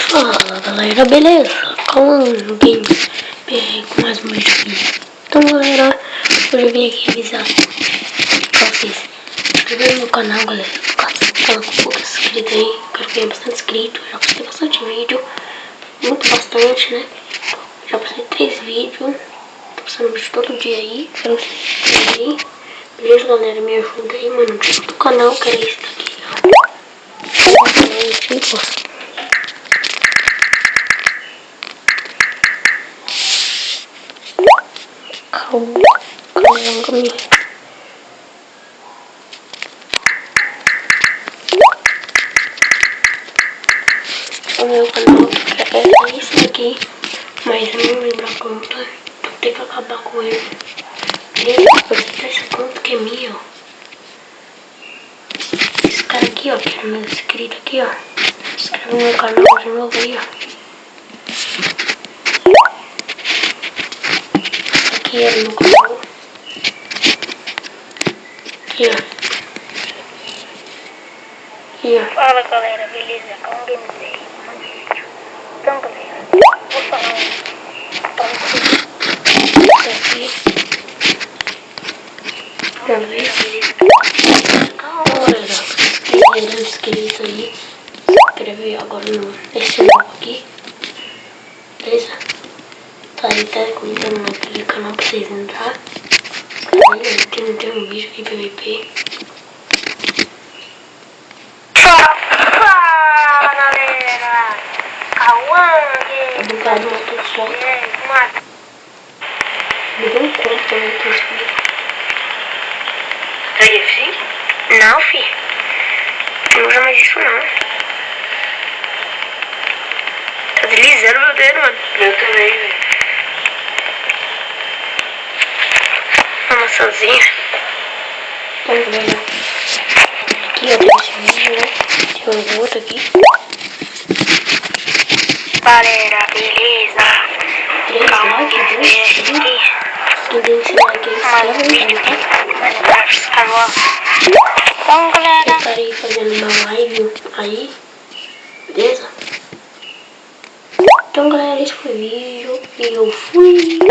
Fala galera, beleza? Com mais um vídeo aqui. Então galera, hoje eu vim aqui avisar pra vocês se inscreverem no meu canal, galera. Caso com pouco inscrito aí, quero ganhar bastante inscrito. Já postei bastante vídeo, bastante, né? Já postei 3 vídeos, tô postando vídeo todo dia aí. Quero que vocês se inscrevam aí. Beleza galera, me ajuda aí, mano. O título do canal que é esse daqui, ó. Calma, o meu canal é esse daqui, mas eu não lembro a conta, então tem que acabar com ele. Essa conta que é minha, ó. Esse cara aqui, ó, que é meu inscrito aqui, ó. Se inscreve no meu canal de novo aí, ó. Aqui é meu canal. Aqui, ó. Aqui, ó. Fala galera, beleza? Calma gameplay, mais um vídeo. Então galera, vou falar pra vocês. Aqui. Beleza? Galera, inscrito aí. Se inscreve agora nesse canal aqui. Beleza? Tá aí, tá comentando naquele canal pra vocês entrar. Tem um vídeo aqui PVP. Fala galera, Cauã Obrigado, pessoal. Me deu um conto também que eu explico. Aí, fi? Não, fi. Não usa mais isso não. Tá deslizando meu dedo, mano. Eu também, velho. Uma maçãzinha. Então, galera. Aqui, ó, tem esse vídeo, né? Tem um outro aqui. Galera, beleza? 3 likes, 2, 3. Quem deu esse like aí, Mais um vídeo aqui. Então, galera. Estarei fazendo uma live aí. Beleza? Então, galera, esse foi o vídeo. E eu fui.